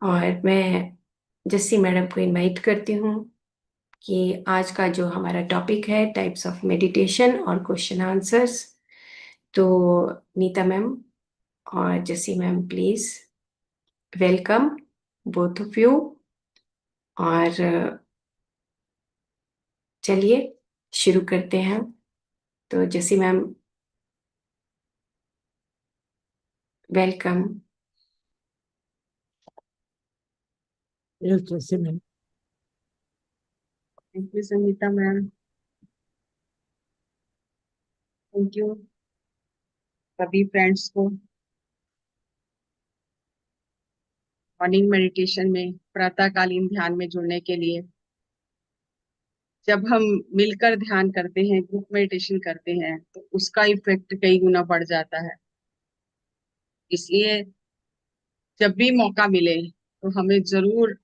और मैं जस्सी मैडम को इनवाइट करती हूँ कि आज का जो हमारा टॉपिक है टाइप्स ऑफ मेडिटेशन और क्वेश्चन आंसर्स। तो नीता मैम और Jassi ma'am, please welcome both of you. और चलिए शुरू करते हैं। तो जस्सी मैम, वेलकम। यस जैसे ma'am. Thank you Sangeeta ma'am. Thank you सभी फ्रेंड्स को मॉर्निंग मेडिटेशन में प्रातःकालीन ध्यान में जुड़ने के लिए। जब हम मिलकर ध्यान करते हैं, ग्रुप मेडिटेशन करते हैं, तो उसका इफेक्ट कई गुना बढ़ जाता है। इसलिए जब भी मौका मिले तो हमें जरूर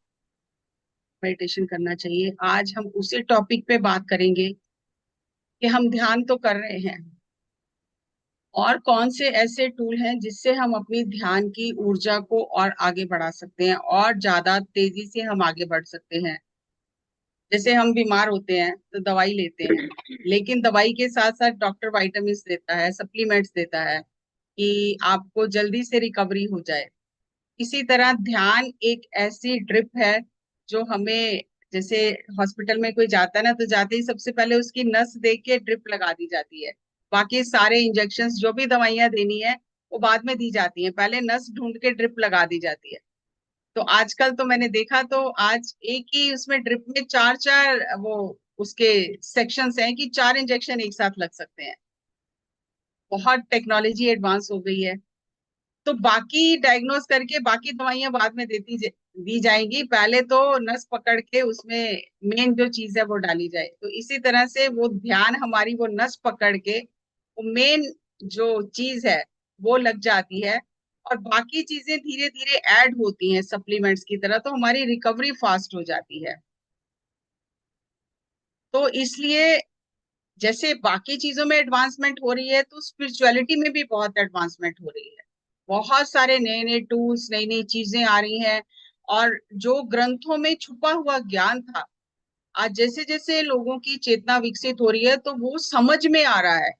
मेडिटेशन करना चाहिए। आज हम उसी टॉपिक पे बात करेंगे कि हम ध्यान तो कर रहे हैं और कौन से ऐसे टूल हैं जिससे हम अपनी ध्यान की ऊर्जा को और आगे बढ़ा सकते हैं और ज्यादा तेजी से हम आगे बढ़ सकते हैं। जैसे हम बीमार होते हैं तो दवाई लेते हैं, लेकिन दवाई के साथ साथ डॉक्टर विटामिन देता है, सप्लीमेंट्स देता है कि आपको जल्दी से रिकवरी हो जाए। इसी तरह ध्यान एक ऐसी ड्रिप है जो हमें, जैसे हॉस्पिटल में कोई जाता है ना, तो जाते ही सबसे पहले उसकी नस देख के ड्रिप लगा दी जाती है। बाकी सारे इंजेक्शंस जो भी दवाइयां देनी है वो बाद में दी जाती है, पहले नस ढूंढ के ड्रिप लगा दी जाती है। तो आजकल तो मैंने देखा, तो आज एक ही उसमें ड्रिप में चार चार वो उसके सेक्शंस हैं कि 4 इंजेक्शन एक साथ लग सकते हैं। बहुत टेक्नोलॉजी एडवांस हो गई है। तो बाकी डायग्नोस करके बाकी दवाइयां बाद में दी जाएंगी, पहले तो नस पकड़ के उसमें मेन जो चीज है वो डाली जाए। तो इसी तरह से वो ध्यान हमारी वो नस पकड़ के वो मेन जो चीज है वो लग जाती है, और बाकी चीजें धीरे धीरे ऐड होती हैं सप्लीमेंट्स की तरह, तो हमारी रिकवरी फास्ट हो जाती है। तो इसलिए जैसे बाकी चीजों में एडवांसमेंट हो रही है, तो स्पिरिचुअलिटी में भी बहुत एडवांसमेंट हो रही है। बहुत सारे नए नए टूल्स, नई नई चीजें आ रही हैं। और जो ग्रंथों में छुपा हुआ ज्ञान था, आज जैसे जैसे लोगों की चेतना विकसित हो रही है, तो वो समझ में आ रहा है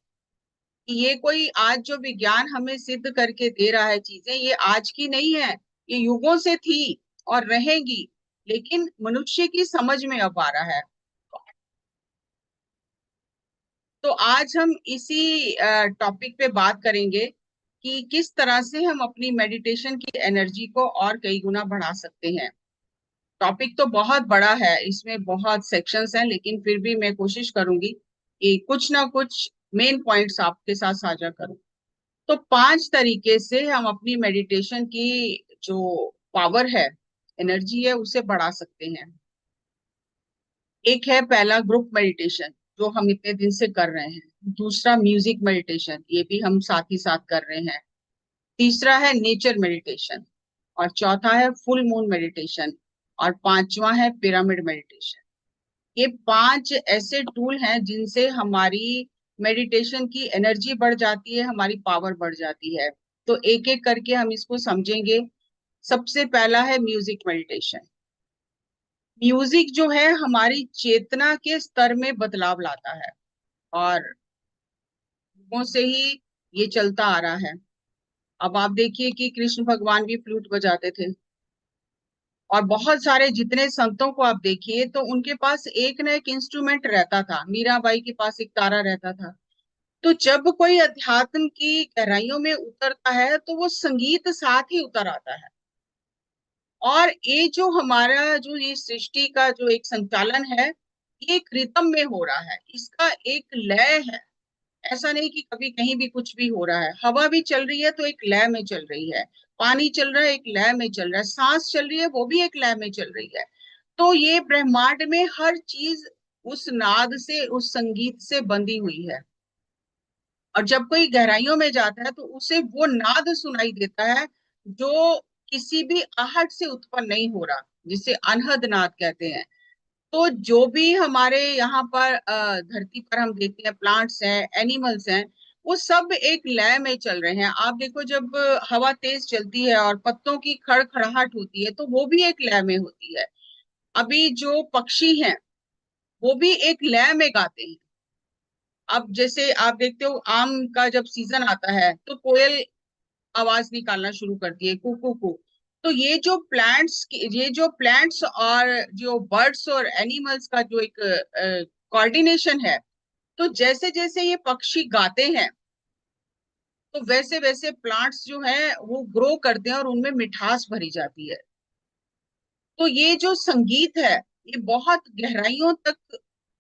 कि ये कोई आज जो विज्ञान हमें सिद्ध करके दे रहा है चीजें, ये आज की नहीं है, ये युगों से थी और रहेंगी, लेकिन मनुष्य की समझ में अब आ रहा है। तो आज हम इसी टॉपिक पे बात करेंगे कि किस तरह से हम अपनी मेडिटेशन की एनर्जी को और कई गुना बढ़ा सकते हैं। टॉपिक तो बहुत बड़ा है, इसमें बहुत सेक्शंस हैं, लेकिन फिर भी मैं कोशिश करूंगी कि कुछ ना कुछ मेन पॉइंट्स आपके साथ साझा करूं। तो 5 तरीके से हम अपनी मेडिटेशन की जो पावर है, एनर्जी है, उसे बढ़ा सकते हैं। एक है पहला ग्रुप मेडिटेशन, जो हम इतने दिन से कर रहे हैं। दूसरा म्यूजिक मेडिटेशन, ये भी हम साथ ही साथ कर रहे हैं। तीसरा है नेचर मेडिटेशन, और चौथा है फुल मून मेडिटेशन, और पांचवा है पिरामिड मेडिटेशन। ये 5 ऐसे टूल हैं जिनसे हमारी मेडिटेशन की एनर्जी बढ़ जाती है, हमारी पावर बढ़ जाती है। तो एक एक करके हम इसको समझेंगे। सबसे पहला है म्यूजिक मेडिटेशन। म्यूजिक जो है हमारी चेतना के स्तर में बदलाव लाता है, और युगों से ही ये चलता आ रहा है। अब आप देखिए कि कृष्ण भगवान भी फ्लूट बजाते थे, और बहुत सारे जितने संतों को आप देखिए तो उनके पास एक ना एक इंस्ट्रूमेंट रहता था। मीराबाई के पास एक तारा रहता था। तो जब कोई अध्यात्म की गहराइयों में उतरता है तो वो संगीत साथ ही उतर आता है। और ये जो हमारा जो ये सृष्टि का जो एक संचालन है, ये एक रिदम में हो रहा है, इसका एक लय है। ऐसा नहीं कि कभी कहीं भी कुछ भी हो रहा है। हवा भी चल रही है तो एक लय में चल रही है, पानी चल रहा है एक लय में चल रहा है, सांस चल रही है वो भी एक लय में चल रही है। तो ये ब्रह्मांड में हर चीज उस नाद से, उस संगीत से बंधी हुई है। और जब कोई गहराइयों में जाता है तो उसे वो नाद सुनाई देता है जो किसी भी आहट से उत्पन्न नहीं हो रहा, जिसे अनहद नाद कहते हैं। तो जो भी हमारे यहाँ पर धरती पर हम देखते हैं, प्लांट्स हैं, एनिमल्स हैं, वो सब एक लय में चल रहे हैं। आप देखो, जब हवा तेज चलती है और पत्तों की खड़खड़ाहट होती है तो वो भी एक लय में होती है। अभी जो पक्षी हैं वो भी एक लय में गाते हैं। अब जैसे आप देखते हो, आम का जब सीजन आता है तो कोयल आवाज निकालना शुरू करती है, कू कू कू। तो ये जो प्लांट्स और जो बर्ड्स और एनिमल्स का जो एक कोऑर्डिनेशन है, तो जैसे जैसे ये पक्षी गाते हैं तो वैसे वैसे प्लांट्स जो है वो ग्रो करते हैं और उनमें मिठास भरी जाती है। तो ये जो संगीत है ये बहुत गहराइयों तक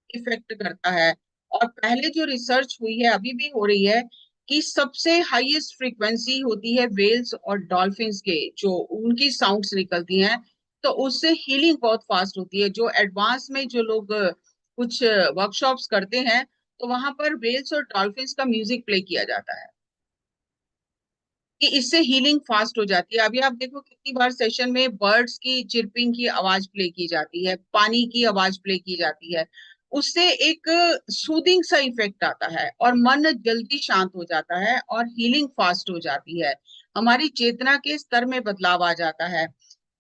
इफेक्ट करता है। और पहले जो रिसर्च हुई है, अभी भी हो रही है, कि सबसे हाईएस्ट फ्रीक्वेंसी होती है वेल्स और डॉल्फिन्स के, जो उनकी साउंड्स निकलती हैं, तो उससे हीलिंग बहुत फास्ट होती है। जो एडवांस में जो लोग कुछ वर्कशॉप्स करते हैं तो वहां पर वेल्स और डॉल्फिन्स का म्यूजिक प्ले किया जाता है कि इससे हीलिंग फास्ट हो जाती है। अभी आप देखो कितनी बार सेशन में बर्ड्स की चिरपिंग की आवाज प्ले की जाती है, पानी की आवाज प्ले की जाती है। उससे एक सूदिंग सा इफेक्ट आता है और मन जल्दी शांत हो जाता है और हीलिंग फास्ट हो जाती है। हमारी चेतना के स्तर में बदलाव आ जाता है।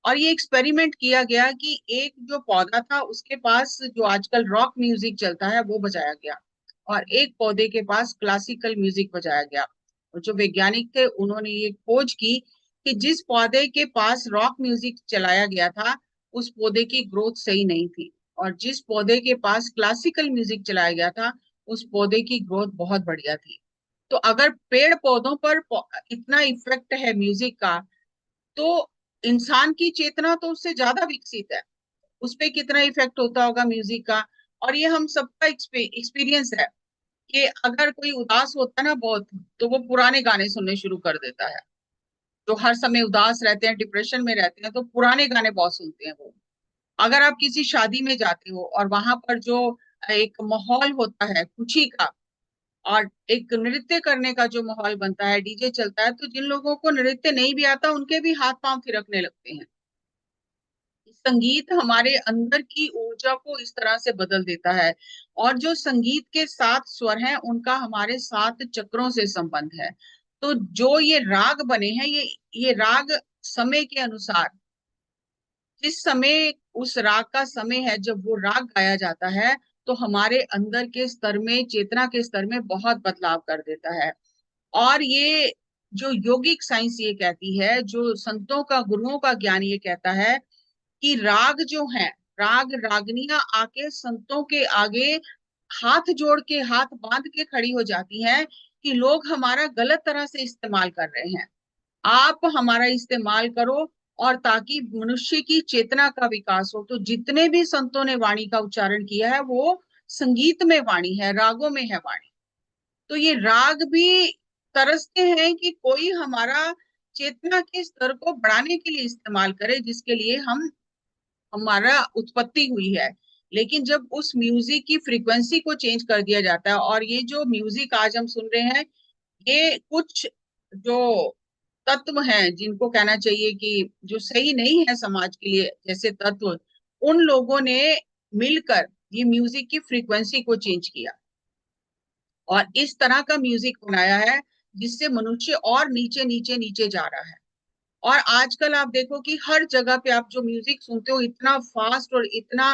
और ये एक्सपेरिमेंट किया गया कि एक जो पौधा था उसके पास जो आजकल रॉक म्यूजिक चलता है वो बजाया गया, और एक पौधे के पास क्लासिकल म्यूजिक बजाया गया। और जो वैज्ञानिक थे उन्होंने ये खोज की कि जिस पौधे के पास रॉक म्यूजिक चलाया गया था उस पौधे की ग्रोथ सही नहीं थी, और जिस पौधे के पास क्लासिकल म्यूजिक चलाया गया था उस पौधे की ग्रोथ बहुत बढ़िया थी। तो अगर पेड़ पौधों पर इतना इफेक्ट है म्यूजिक का, तो इंसान की चेतना तो उससे ज्यादा विकसित है, उस पे कितना इफेक्ट होता होगा म्यूजिक का। और ये हम सबका एक्सपीरियंस है कि अगर कोई उदास होता है ना बहुत, तो वो पुराने गाने सुनने शुरू कर देता है। जो हर समय उदास रहते हैं, डिप्रेशन में रहते हैं, तो पुराने गाने बहुत सुनते हैं वो। अगर आप किसी शादी में जाते हो और वहां पर जो एक माहौल होता है खुशी का और एक नृत्य करने का जो माहौल बनता है, डीजे चलता है, तो जिन लोगों को नृत्य नहीं भी आता उनके भी हाथ पांव थिरकने लगते हैं। संगीत हमारे अंदर की ऊर्जा को इस तरह से बदल देता है। और जो संगीत के 7 स्वर हैं उनका हमारे 7 चक्रों से संबंध है। तो जो ये राग बने हैं, ये राग समय के अनुसार, जिस समय उस राग का समय है जब वो राग गाया जाता है, तो हमारे अंदर के स्तर में, चेतना के स्तर में बहुत बदलाव कर देता है। और ये जो योगिक साइंस ये कहती है, जो संतों का, गुरुओं का ज्ञान ये कहता है कि राग जो है, राग रागनियां आके संतों के आगे हाथ जोड़ के, हाथ बांध के खड़ी हो जाती हैं कि लोग हमारा गलत तरह से इस्तेमाल कर रहे हैं, आप हमारा इस्तेमाल करो, और ताकि मनुष्य की चेतना का विकास हो। तो जितने भी संतों ने वाणी का उच्चारण किया है वो संगीत में वाणी है, रागों में है वाणी। तो ये राग भी तरसते हैं कि कोई हमारा चेतना के स्तर को बढ़ाने के लिए इस्तेमाल करे, जिसके लिए हम, हमारा उत्पत्ति हुई है। लेकिन जब उस म्यूजिक की फ्रीक्वेंसी को चेंज कर दिया जाता है, और ये जो म्यूजिक आज हम सुन रहे हैं, ये कुछ जो तत्व हैं जिनको कहना चाहिए कि जो सही नहीं है समाज के लिए, जैसे तत्व, उन लोगों ने मिलकर ये म्यूजिक की फ्रीक्वेंसी को चेंज किया और इस तरह का म्यूजिक बनाया है जिससे मनुष्य और नीचे नीचे नीचे जा रहा है। और आजकल आप देखो कि हर जगह पे आप जो म्यूजिक सुनते हो इतना फास्ट और इतना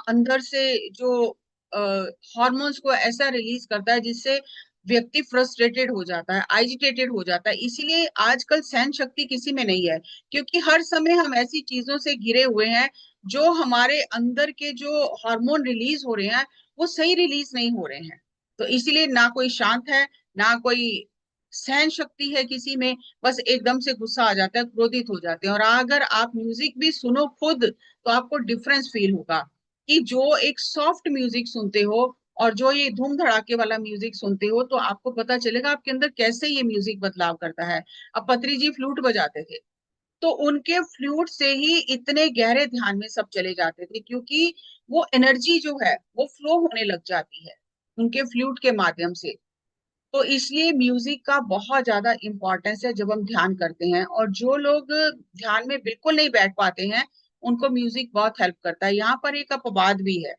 अंदर से जो हॉर्मोन्स को ऐसा रिलीज करता है जिससे व्यक्ति फ्रस्ट्रेटेड हो जाता है, एजिटेटेड हो जाता है। इसीलिए आजकल सहन शक्ति किसी में नहीं है, क्योंकि हर समय हम ऐसी चीजों से घिरे हुए हैं जो हमारे अंदर के जो हार्मोन रिलीज हो रहे हैं वो सही रिलीज नहीं हो रहे हैं। तो इसीलिए ना कोई शांत है, ना कोई सहन शक्ति है किसी में, बस एकदम से गुस्सा आ जाता है, क्रोधित हो जाते हैं। और अगर आप म्यूजिक भी सुनो खुद, तो आपको डिफरेंस फील होगा कि जो एक सॉफ्ट म्यूजिक सुनते हो और जो ये धूम धड़ाके वाला म्यूजिक सुनते हो, तो आपको पता चलेगा आपके अंदर कैसे ये म्यूजिक बदलाव करता है। अब पत्री जी फ्लूट बजाते थे, तो उनके फ्लूट से ही इतने गहरे ध्यान में सब चले जाते थे, क्योंकि वो एनर्जी जो है वो फ्लो होने लग जाती है उनके फ्लूट के माध्यम से। तो इसलिए म्यूजिक का बहुत ज्यादा इम्पोर्टेंस है जब हम ध्यान करते हैं। और जो लोग ध्यान में बिल्कुल नहीं बैठ पाते हैं उनको म्यूजिक बहुत हेल्प करता है। यहाँ पर एक अपवाद भी है,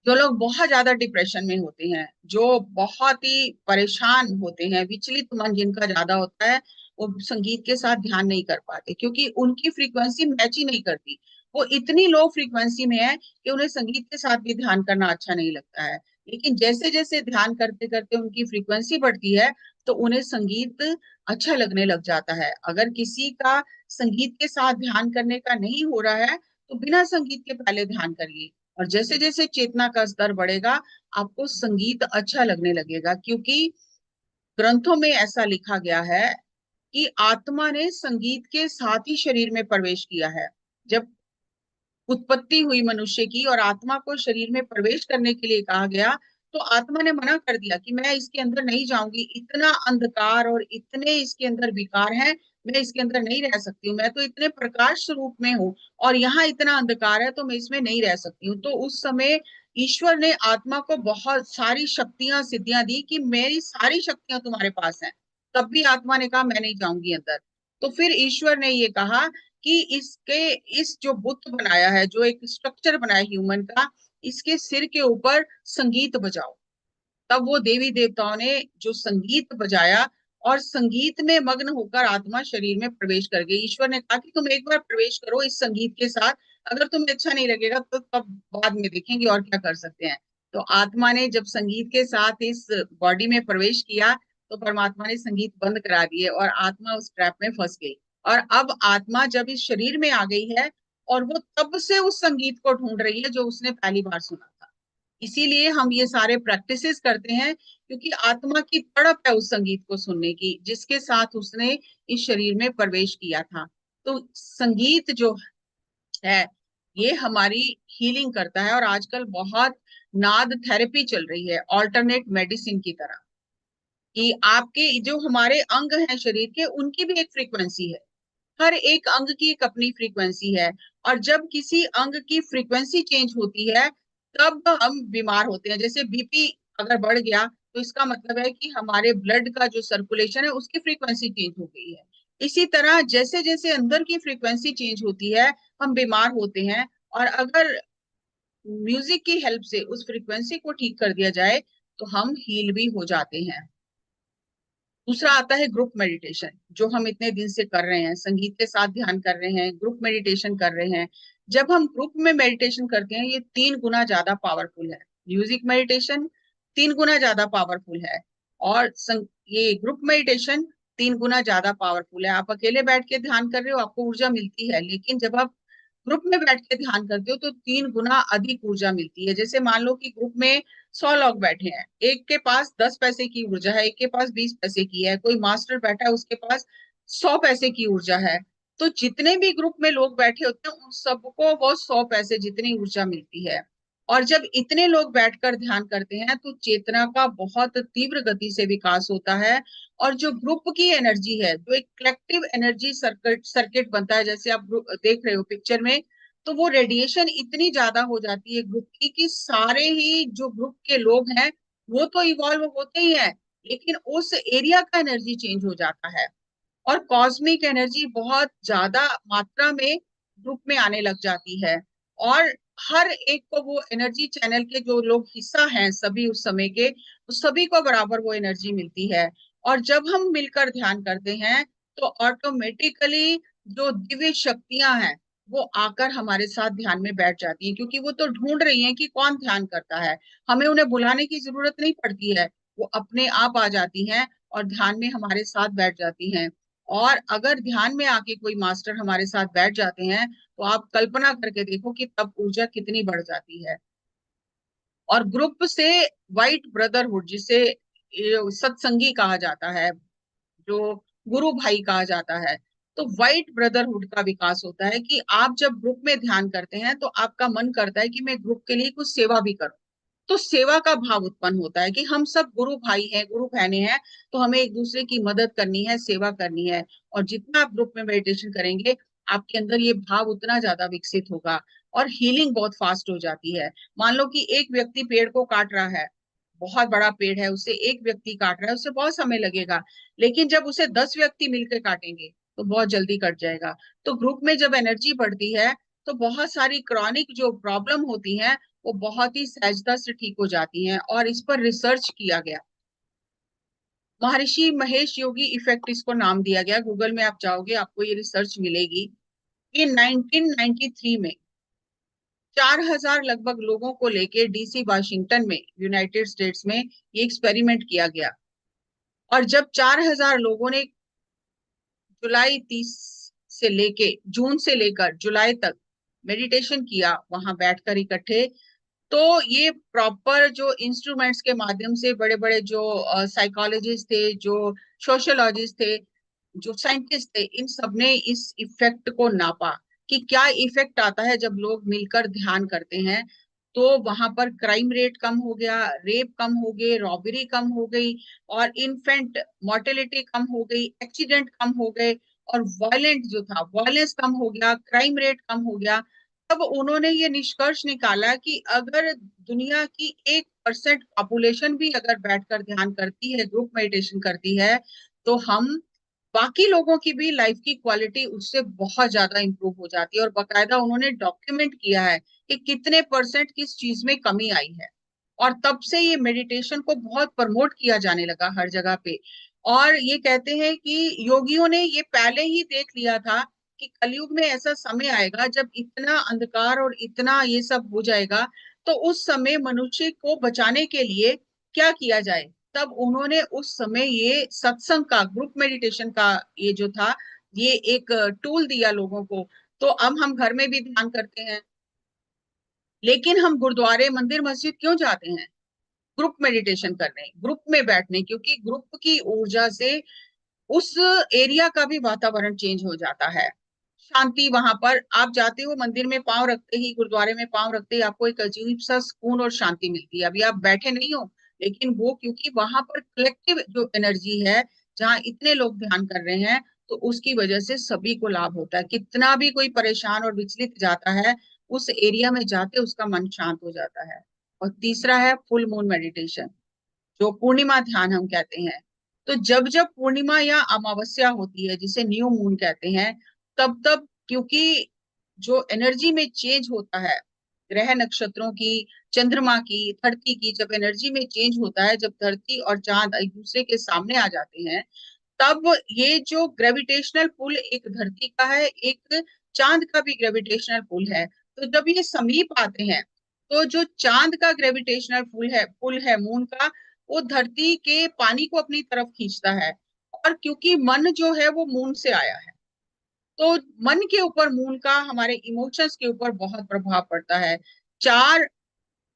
जो लोग बहुत ज्यादा डिप्रेशन में होते हैं, जो बहुत ही परेशान होते हैं, विचलित मन जिनका ज्यादा होता है, वो संगीत के साथ ध्यान नहीं कर पाते क्योंकि उनकी फ्रीक्वेंसी मैच ही नहीं करती। वो इतनी लो फ्रीक्वेंसी में है कि उन्हें संगीत के साथ भी ध्यान करना अच्छा नहीं लगता है। लेकिन जैसे जैसे ध्यान करते करते उनकी फ्रीक्वेंसी बढ़ती है तो उन्हें संगीत अच्छा लगने लग जाता है। अगर किसी का संगीत के साथ ध्यान करने का नहीं हो रहा है तो बिना संगीत के पहले ध्यान करिए, और जैसे जैसे चेतना का स्तर बढ़ेगा आपको संगीत अच्छा लगने लगेगा। क्योंकि ग्रंथों में ऐसा लिखा गया है कि आत्मा ने संगीत के साथ ही शरीर में प्रवेश किया है। जब उत्पत्ति हुई मनुष्य की और आत्मा को शरीर में प्रवेश करने के लिए कहा गया तो आत्मा ने मना कर दिया कि मैं इसके अंदर नहीं जाऊंगी, इतना अंधकार और इतने इसके अंदर विकार हैं, मैं इसके अंदर नहीं रह सकती हूँ, मैं तो इतने प्रकाश स्वरूप में हूँ और यहाँ इतना अंधकार है तो मैं इसमें नहीं रह सकती हूँ। तो उस समय ईश्वर ने आत्मा को बहुत सारी शक्तियां सिद्धियां दी कि मेरी सारी शक्तियां तुम्हारे पास हैं। तब भी आत्मा ने कहा मैं नहीं जाऊंगी अंदर। तो फिर ईश्वर ने ये कहा कि इस जो बुत बनाया है, जो एक स्ट्रक्चर बनाया ह्यूमन का, इसके सिर के ऊपर संगीत बजाओ। तब वो देवी देवताओं ने जो संगीत बजाया और संगीत में मग्न होकर आत्मा शरीर में प्रवेश कर गई। ईश्वर ने कहा कि तुम एक बार प्रवेश करो इस संगीत के साथ, अगर तुम्हें अच्छा नहीं लगेगा तो तब बाद में देखेंगे और क्या कर सकते हैं। तो आत्मा ने जब संगीत के साथ इस बॉडी में प्रवेश किया तो परमात्मा ने संगीत बंद करा दिए और आत्मा उस ट्रैप में फंस गई। और अब आत्मा जब इस शरीर में आ गई है और वो तब से उस संगीत को ढूंढ रही है जो उसने पहली बार सुना था। इसीलिए हम ये सारे प्रैक्टिसेस करते हैं क्योंकि आत्मा की तड़प है उस संगीत को सुनने की जिसके साथ उसने इस शरीर में प्रवेश किया था। तो संगीत जो है ये हमारी हीलिंग करता है और आजकल बहुत नाद थेरेपी चल रही है ऑल्टरनेट मेडिसिन की तरह, कि आपके जो हमारे अंग हैं शरीर के उनकी भी एक फ्रीक्वेंसी है। हर एक अंग की एक अपनी फ्रीक्वेंसी है और जब किसी अंग की फ्रीक्वेंसी चेंज होती है तब हम बीमार होते हैं। जैसे बीपी अगर बढ़ गया तो इसका मतलब है कि हमारे ब्लड का जो सर्कुलेशन है उसकी फ्रीक्वेंसी चेंज हो गई है। इसी तरह जैसे जैसे अंदर की फ्रीक्वेंसी चेंज होती है हम बीमार होते हैं, और अगर म्यूजिक की हेल्प से उस फ्रीक्वेंसी को ठीक कर दिया जाए तो हम हील भी हो जाते हैं। दूसरा आता है ग्रुप मेडिटेशन, जो हम इतने दिन से कर रहे हैं, संगीत के साथ ध्यान कर रहे हैं, ग्रुप मेडिटेशन कर रहे हैं। जब हम ग्रुप में मेडिटेशन करते हैं ये 3 गुना ज्यादा पावरफुल है। म्यूजिक मेडिटेशन 3 गुना ज्यादा पावरफुल है और ये ग्रुप मेडिटेशन 3 गुना ज्यादा पावरफुल है। आप अकेले बैठ के ध्यान कर रहे हो आपको ऊर्जा मिलती है, लेकिन जब आप ग्रुप में बैठ के ध्यान करते हो तो 3 गुना अधिक ऊर्जा मिलती है। जैसे मान लो कि ग्रुप में 100 लोग बैठे हैं, एक के पास 10 पैसे की ऊर्जा है, एक के पास 20 पैसे की है, कोई मास्टर बैठा है उसके पास 100 पैसे की ऊर्जा है। तो जितने भी ग्रुप में लोग बैठे होते हैं उन सबको वो 100 पैसे जितनी ऊर्जा मिलती है। और जब इतने लोग बैठकर ध्यान करते हैं तो चेतना का बहुत तीव्र गति से विकास होता है। और जो ग्रुप की एनर्जी है, जो एक कलेक्टिव एनर्जी सर्किट सर्किट बनता है, जैसे आप देख रहे हो पिक्चर में, तो वो रेडिएशन इतनी ज्यादा हो जाती है ग्रुप की कि सारे ही जो ग्रुप के लोग हैं वो तो इवॉल्व होते ही हैं, लेकिन उस एरिया का एनर्जी चेंज हो जाता है और कॉस्मिक एनर्जी बहुत ज्यादा मात्रा में ग्रुप में आने लग जाती है। और हर एक को वो एनर्जी चैनल के जो लोग हिस्सा हैं सभी उस समय के, उस सभी को बराबर वो एनर्जी मिलती है। और जब हम मिलकर ध्यान करते हैं तो ऑटोमेटिकली जो दिव्य शक्तियां हैं वो आकर हमारे साथ ध्यान में बैठ जाती हैं, क्योंकि वो तो ढूंढ रही हैं कि कौन ध्यान करता है। हमें उन्हें बुलाने की जरूरत नहीं पड़ती है, वो अपने आप आ जाती हैं और ध्यान में हमारे साथ बैठ जाती हैं। और अगर ध्यान में आके कोई मास्टर हमारे साथ बैठ जाते हैं तो आप कल्पना करके देखो कि तब ऊर्जा कितनी बढ़ जाती है। और ग्रुप से व्हाइट ब्रदरहुड, जिसे सत्संगी कहा जाता है, जो गुरु भाई कहा जाता है, तो व्हाइट ब्रदरहुड का विकास होता है कि आप जब ग्रुप में ध्यान करते हैं तो आपका मन करता है कि मैं ग्रुप के लिए कुछ सेवा भी करूं। तो सेवा का भाव उत्पन्न होता है कि हम सब गुरु भाई हैं, गुरु बहनें हैं, तो हमें एक दूसरे की मदद करनी है, सेवा करनी है। और जितना आप ग्रुप में मेडिटेशन करेंगे आपके अंदर ये भाव उतना ज्यादा विकसित होगा और हीलिंग बहुत फास्ट हो जाती है। मान लो कि एक व्यक्ति पेड़ को काट रहा है, बहुत बड़ा पेड़ है, उसे एक व्यक्ति काट रहा है, उसे बहुत समय लगेगा, लेकिन जब उसे 10 व्यक्ति मिलकर काटेंगे तो बहुत जल्दी कट जाएगा। तो ग्रुप में जब एनर्जी बढ़ती है तो बहुत सारी क्रॉनिक जो प्रॉब्लम होती हैं वो बहुत ही सहजता से ठीक हो जाती हैं, और इस पर रिसर्च किया गया। महर्षि महेश योगी इफेक्ट इसको नाम दिया गया। गूगल में आप जाओगे आपको ये रिसर्च मिलेगी। ये 1993 में 4000 लगभग लोगों को लेके डीसी वाशिंगटन में यूनाइटेड स्टेट्स में ये एक्सपेरिमेंट किया गया। और जब 4000 लोगों ने जुलाई 30 से लेके जून से लेकर जुलाई तक मेडिटेशन किया वहां बैठकर इकट्ठे, तो ये प्रॉपर जो इंस्ट्रूमेंट्स के माध्यम से बड़े बड़े जो साइकोलॉजिस्ट थे, जो सोशियोलॉजिस्ट थे, जो साइंटिस्ट थे, इन सब ने इस इफेक्ट को नापा कि क्या इफेक्ट आता है जब लोग मिलकर ध्यान करते हैं। तो वहां पर क्राइम रेट कम हो गया, रेप कम हो गए, रॉबरी कम हो गई, और इन्फेंट मोर्टेलिटी कम हो गई, एक्सीडेंट कम हो गए, और वायलेंट जो था वायलेंस कम हो गया, क्राइम रेट कम हो गया। तब उन्होंने ये निष्कर्ष निकाला कि अगर दुनिया की 1% पॉपुलेशन भी अगर बैठकर ध्यान करती है, ग्रुप मेडिटेशन करती है, तो हम बाकी लोगों की भी लाइफ की क्वालिटी उससे बहुत ज्यादा इंप्रूव हो जाती है। और बकायदा उन्होंने डॉक्यूमेंट किया है कि कितने परसेंट किस चीज में कमी आई है। और तब से ये मेडिटेशन को बहुत प्रमोट किया जाने लगा हर जगह पे। और ये कहते हैं कि योगियों ने ये पहले ही देख लिया था कि कलयुग में ऐसा समय आएगा जब इतना अंधकार और इतना ये सब हो जाएगा, तो उस समय मनुष्य को बचाने के लिए क्या किया जाए। तब उन्होंने उस समय ये सत्संग का, ग्रुप मेडिटेशन का ये जो था, ये एक टूल दिया लोगों को। तो अब हम घर में भी ध्यान करते हैं, लेकिन हम गुरुद्वारे, मंदिर, मस्जिद क्यों जाते हैं? ग्रुप मेडिटेशन करने, ग्रुप में बैठने, क्योंकि ग्रुप की ऊर्जा से उस एरिया का भी वातावरण चेंज हो जाता है। शांति, वहां पर आप जाते हो, मंदिर में पांव रखते ही, गुरुद्वारे में पांव रखते ही आपको एक अजीब सा सुकून और शांति मिलती है। अभी आप बैठे नहीं हो, लेकिन वो क्योंकि वहां पर कलेक्टिव जो एनर्जी है, जहाँ इतने लोग ध्यान कर रहे हैं, तो उसकी वजह से सभी को लाभ होता है। कितना भी कोई परेशान और विचलित जाता है, उस एरिया में जाते उसका मन शांत हो जाता है। और तीसरा है फुल मून मेडिटेशन, जो पूर्णिमा ध्यान हम कहते हैं। तो जब जब पूर्णिमा या अमावस्या होती है, जिसे न्यू मून कहते हैं, तब तब क्योंकि जो एनर्जी में चेंज होता है, ग्रह नक्षत्रों की, चंद्रमा की, धरती की, जब एनर्जी में चेंज होता है, जब धरती और चांद एक दूसरे के सामने आ जाते हैं, तब ये जो ग्रेविटेशनल पुल एक धरती का है, एक चांद का भी ग्रेविटेशनल पुल है, तो जब ये समीप आते हैं, तो जो चांद का ग्रेविटेशनल पुल है मून का, वो धरती के पानी को अपनी तरफ खींचता है। और क्योंकि मन जो है वो मून से आया है, तो मन के ऊपर मून का हमारे इमोशंस के ऊपर बहुत प्रभाव पड़ता है। 4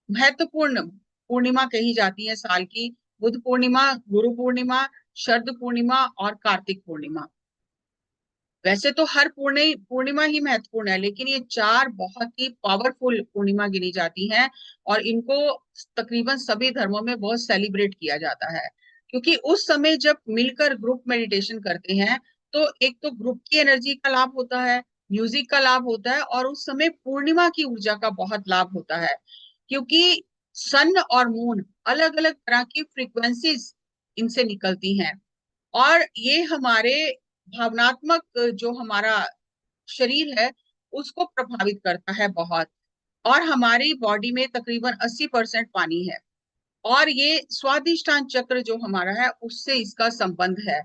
महत्वपूर्ण पूर्णिमा कही जाती है साल की: बुद्ध पूर्णिमा, गुरु पूर्णिमा, शरद पूर्णिमा और कार्तिक पूर्णिमा। वैसे तो हर पूर्णिमा ही महत्वपूर्ण है, लेकिन ये 4 बहुत ही पावरफुल पूर्णिमा गिनी जाती हैं, और इनको तकरीबन सभी धर्मों में बहुत सेलिब्रेट किया जाता है। क्योंकि उस समय जब मिलकर ग्रुप मेडिटेशन करते हैं, तो एक तो ग्रुप की एनर्जी का लाभ होता है, म्यूजिक का लाभ होता है, और उस समय पूर्णिमा की ऊर्जा का बहुत लाभ होता है। क्योंकि सन और मून अलग अलग तरह की फ्रीक्वेंसीज इनसे निकलती हैं, और ये हमारे भावनात्मक जो हमारा शरीर है उसको प्रभावित करता है बहुत। और हमारी बॉडी में तकरीबन 80% पानी है, और ये स्वादिष्टान चक्र जो हमारा है उससे इसका संबंध है।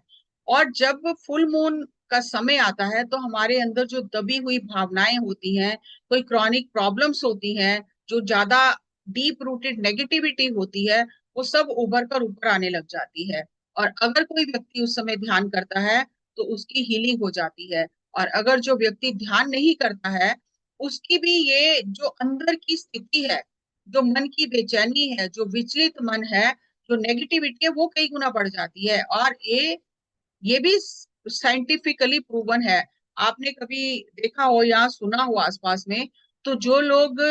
और जब फुल मून का समय आता है, तो हमारे अंदर जो दबी हुई भावनाएं होती हैं, कोई क्रॉनिक प्रॉब्लम्स होती हैं, जो ज्यादा डीप रूटेड नेगेटिविटी होती है, वो सब उभर कर ऊपर आने लग जाती है। और अगर कोई व्यक्ति उस समय ध्यान करता है, तो उसकी हीलिंग हो जाती है। और अगर जो व्यक्ति ध्यान नहीं करता है, उसकी भी ये जो अंदर की स्थिति है, जो मन की बेचैनी है, जो विचलित मन है, जो नेगेटिविटी है, वो कई गुना बढ़ जाती है। और ये भी साइंटिफिकली प्रूवन है। आपने कभी देखा हो या सुना हो आसपास में, तो जो लोग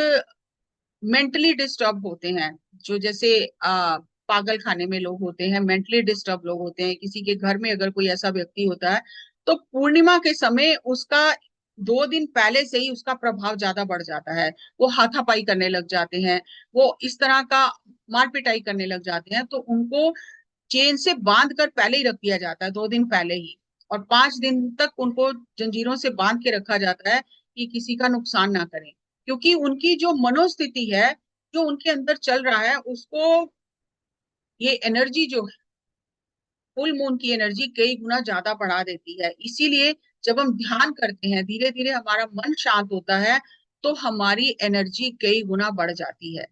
मेंटली डिस्टर्ब होते हैं, जो जैसे पागल खाने में लोग होते हैं, मेंटली डिस्टर्ब लोग होते हैं, किसी के घर में अगर कोई ऐसा व्यक्ति होता है, तो पूर्णिमा के समय उसका 2 दिन पहले से ही उसका प्रभाव ज्यादा बढ़ जाता है। वो हाथापाई करने लग जाते हैं, वो इस तरह का मार पिटाई करने लग जाते हैं, तो उनको चेन से बांध कर पहले ही रख दिया जाता है, 2 दिन पहले ही। और 5 दिन तक उनको जंजीरों से बांध के रखा जाता है कि किसी का नुकसान ना करें। क्योंकि उनकी जो मनोस्थिति है जो उनके अंदर चल रहा है उसको ये एनर्जी जो है, फुल मून की एनर्जी कई गुना ज्यादा बढ़ा देती है। इसीलिए जब हम ध्यान करते हैं, धीरे धीरे हमारा मन शांत होता है, तो हमारी एनर्जी कई गुना बढ़ जाती है।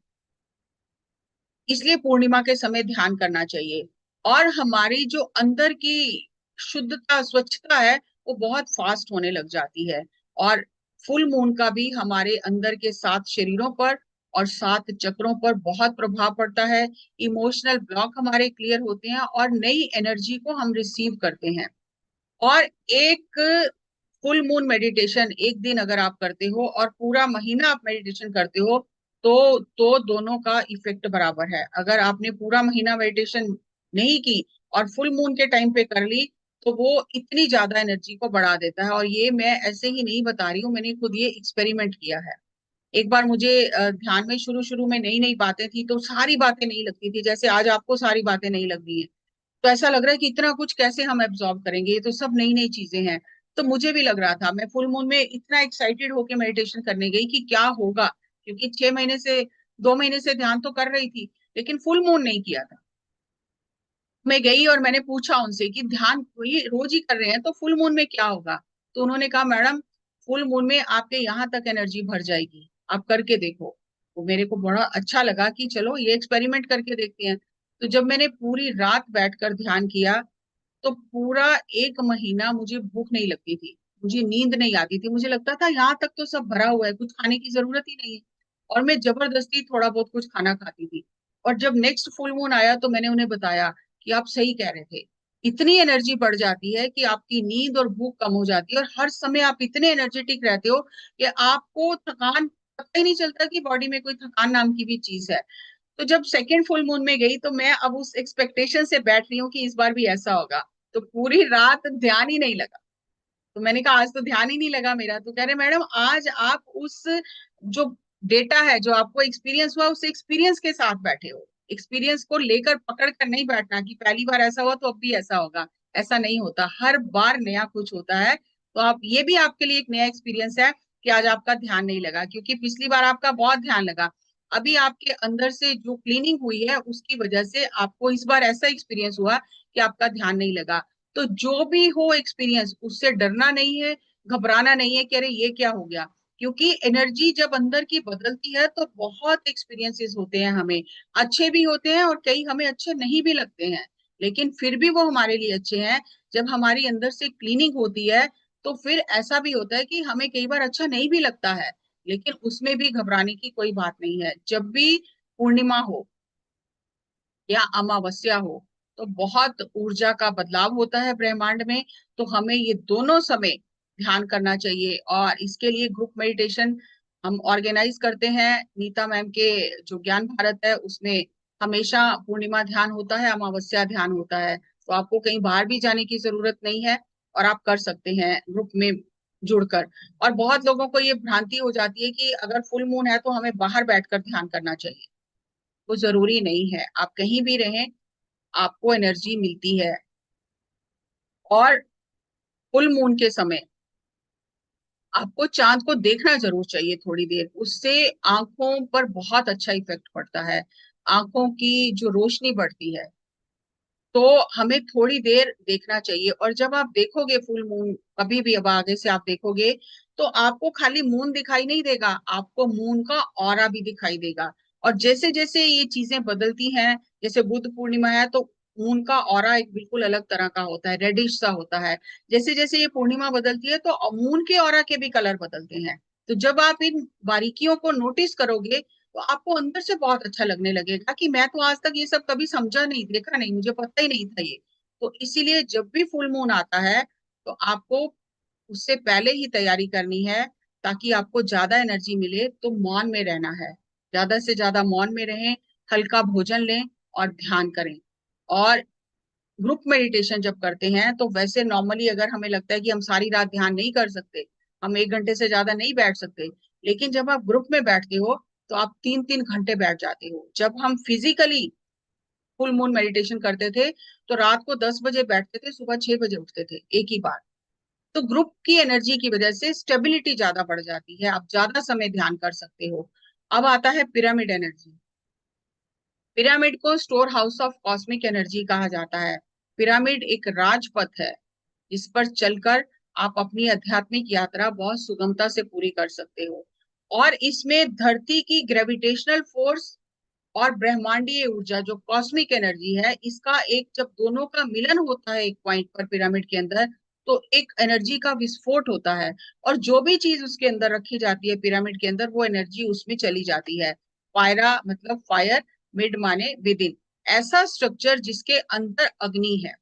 इसलिए पूर्णिमा के समय ध्यान करना चाहिए। और हमारी जो अंदर की शुद्धता, स्वच्छता है, वो बहुत फास्ट होने लग जाती है। और फुल मून का भी हमारे अंदर के 7 शरीरों पर और 7 चक्रों पर बहुत प्रभाव पड़ता है। इमोशनल ब्लॉक हमारे क्लियर होते हैं और नई एनर्जी को हम रिसीव करते हैं। और एक फुल मून मेडिटेशन एक दिन अगर आप करते हो और पूरा महीना आप मेडिटेशन करते हो, तो दोनों का इफेक्ट बराबर है। अगर आपने पूरा महीना मेडिटेशन नहीं की और फुल मून के टाइम पे कर ली, तो वो इतनी ज्यादा एनर्जी को बढ़ा देता है। और ये मैं ऐसे ही नहीं बता रही हूँ, मैंने खुद ये एक्सपेरिमेंट किया है। एक बार मुझे ध्यान में शुरू शुरू में नई नई बातें थी, तो सारी बातें नहीं लगती थी, जैसे आज आपको सारी बातें नहीं लग रही है। तो ऐसा लग रहा है कि इतना कुछ कैसे हम एब्जॉर्ब करेंगे, ये तो सब नई नई चीजें हैं। तो मुझे भी लग रहा था, मैं फुल मून में इतना एक्साइटेड होके मेडिटेशन करने गई कि क्या होगा, क्योंकि 6 महीने से 2 महीने से ध्यान तो कर रही थी, लेकिन फुल मून नहीं किया था। मैं गई और मैंने पूछा उनसे कि ध्यान ये रोज ही कर रहे हैं, तो फुल मून में क्या होगा। तो उन्होंने कहा, मैडम फुल मून में आपके यहाँ तक एनर्जी भर जाएगी, आप करके देखो। तो मेरे को बड़ा अच्छा लगा कि चलो ये एक्सपेरिमेंट करके देखते हैं। तो जब मैंने पूरी रात बैठकर ध्यान किया, तो पूरा 1 महीना मुझे भूख नहीं लगती थी, मुझे नींद नहीं आती थी, मुझे लगता था यहाँ तक तो सब भरा हुआ है, कुछ खाने की जरूरत ही नहीं है। और मैं जबरदस्ती थोड़ा बहुत कुछ खाना खाती थी। और जब नेक्स्ट फुल मून आया, तो मैंने उन्हें बताया कि आप सही कह रहे थे, इतनी एनर्जी बढ़ जाती है कि आपकी नींद और भूख कम हो जाती है, और हर समय आप इतने एनर्जेटिक रहते हो कि आपको थकान पता ही नहीं चलता कि बॉडी में कोई थकान नाम की भी चीज है। तो जब सेकेंड फुल मून में गई, तो मैं अब उस एक्सपेक्टेशन से बैठ रही हूँ कि इस बार भी ऐसा होगा। तो पूरी रात ध्यान ही नहीं लगा। तो मैंने कहा आज तो ध्यान ही नहीं लगा मेरा। तो कह रहे, मैडम आज आप उस जो डेटा है, जो आपको एक्सपीरियंस हुआ, उस एक्सपीरियंस के साथ बैठे हो। एक्सपीरियंस को लेकर पकड़ कर नहीं बैठना कि पहली बार ऐसा हुआ तो अब भी ऐसा होगा। ऐसा नहीं होता, हर बार नया कुछ होता है। तो आप ये भी आपके लिए एक नया एक्सपीरियंस है कि आज आपका ध्यान नहीं लगा, क्योंकि पिछली बार आपका बहुत ध्यान लगा। अभी आपके अंदर से जो क्लीनिंग हुई है, उसकी वजह से आपको इस बार ऐसा एक्सपीरियंस हुआ कि आपका ध्यान नहीं लगा। तो जो भी हो एक्सपीरियंस, उससे डरना नहीं है, घबराना नहीं है कि अरे ये क्या हो गया। क्योंकि एनर्जी जब अंदर की बदलती है, तो बहुत एक्सपीरियंसेस होते हैं हमें, अच्छे भी होते हैं और कई हमें अच्छे नहीं भी लगते हैं, लेकिन फिर भी वो हमारे लिए अच्छे हैं। जब हमारी अंदर से क्लीनिंग होती है, तो फिर ऐसा भी होता है कि हमें कई बार अच्छा नहीं भी लगता है, लेकिन उसमें भी घबराने की कोई बात नहीं है। जब भी पूर्णिमा हो या अमावस्या हो, तो बहुत ऊर्जा का बदलाव होता है ब्रह्मांड में। तो हमें ये दोनों समय ध्यान करना चाहिए, और इसके लिए ग्रुप मेडिटेशन हम ऑर्गेनाइज करते हैं। नीता मैम के जो ज्ञान भारत है, उसमें हमेशा पूर्णिमा ध्यान होता है, अमावस्या ध्यान होता है। तो आपको कहीं बाहर भी जाने की जरूरत नहीं है, और आप कर सकते हैं ग्रुप में जुड़कर। और बहुत लोगों को ये भ्रांति हो जाती है कि अगर फुल मून है तो हमें बाहर बैठकर ध्यान करना चाहिए। वो जरूरी नहीं है, आप कहीं भी रहें, आपको एनर्जी मिलती है। और फुल मून के समय आपको चांद को देखना जरूर चाहिए थोड़ी देर, उससे आंखों पर बहुत अच्छा इफेक्ट पड़ता है, आंखों की जो रोशनी बढ़ती है। तो हमें थोड़ी देर देखना चाहिए। और जब आप देखोगे फुल मून, कभी भी अब आगे से आप देखोगे, तो आपको खाली मून दिखाई नहीं देगा, आपको मून का ऑरा भी दिखाई देगा। और जैसे जैसे ये चीजें बदलती हैं, जैसे बुद्ध पूर्णिमा है, तो मून का ऑरा एक बिल्कुल अलग तरह का होता है, रेडिश सा होता है। जैसे जैसे ये पूर्णिमा बदलती है, तो मून के ऑरा के भी कलर बदलते हैं। तो जब आप इन बारीकियों को नोटिस करोगे, तो आपको अंदर से बहुत अच्छा लगने लगेगा कि मैं तो आज तक ये सब कभी समझा नहीं, देखा नहीं, मुझे पता ही नहीं था ये। तो इसीलिए जब भी फुल मून आता है, तो आपको उससे पहले ही तैयारी करनी है, ताकि आपको ज्यादा एनर्जी मिले। तो मौन में रहना है, ज्यादा से ज्यादा मौन में रहें, हल्का भोजन लें और ध्यान करें। और ग्रुप मेडिटेशन जब करते हैं, तो वैसे नॉर्मली अगर हमें लगता है कि हम सारी रात ध्यान नहीं कर सकते, हम 1 घंटे से ज्यादा नहीं बैठ सकते, लेकिन जब आप ग्रुप में बैठते हो, तो आप 3-3 घंटे बैठ जाते हो। जब हम फिजिकली फुल मून मेडिटेशन करते थे, तो रात को 10 बजे बैठते थे, सुबह 6 बजे उठते थे एक ही बार। तो ग्रुप की एनर्जी की वजह से स्टेबिलिटी ज्यादा बढ़ जाती है, आप ज्यादा समय ध्यान कर सकते हो। अब आता है पिरामिड एनर्जी। पिरामिड को store house of cosmic energy कहा जाता है। पिरामिड एक राजपथ है जिस पर चलकर आप अपनी आध्यात्मिक यात्रा बहुत सुगमता से पूरी कर सकते हो। और इसमें धरती की ग्रेविटेशनल फोर्स और ब्रह्मांडीय ऊर्जा जो कॉस्मिक एनर्जी है, इसका एक जब दोनों का मिलन होता है एक पॉइंट पर पिरामिड के अंदर, तो एक एनर्जी का विस्फोट होता है। और जो भी चीज उसके अंदर रखी जाती है पिरामिड के अंदर, वो एनर्जी उसमें चली जाती है। पायरा मतलब फायर, मिड माने विद इन। ऐसा स्ट्रक्चर जिसके अंदर अग्नि है।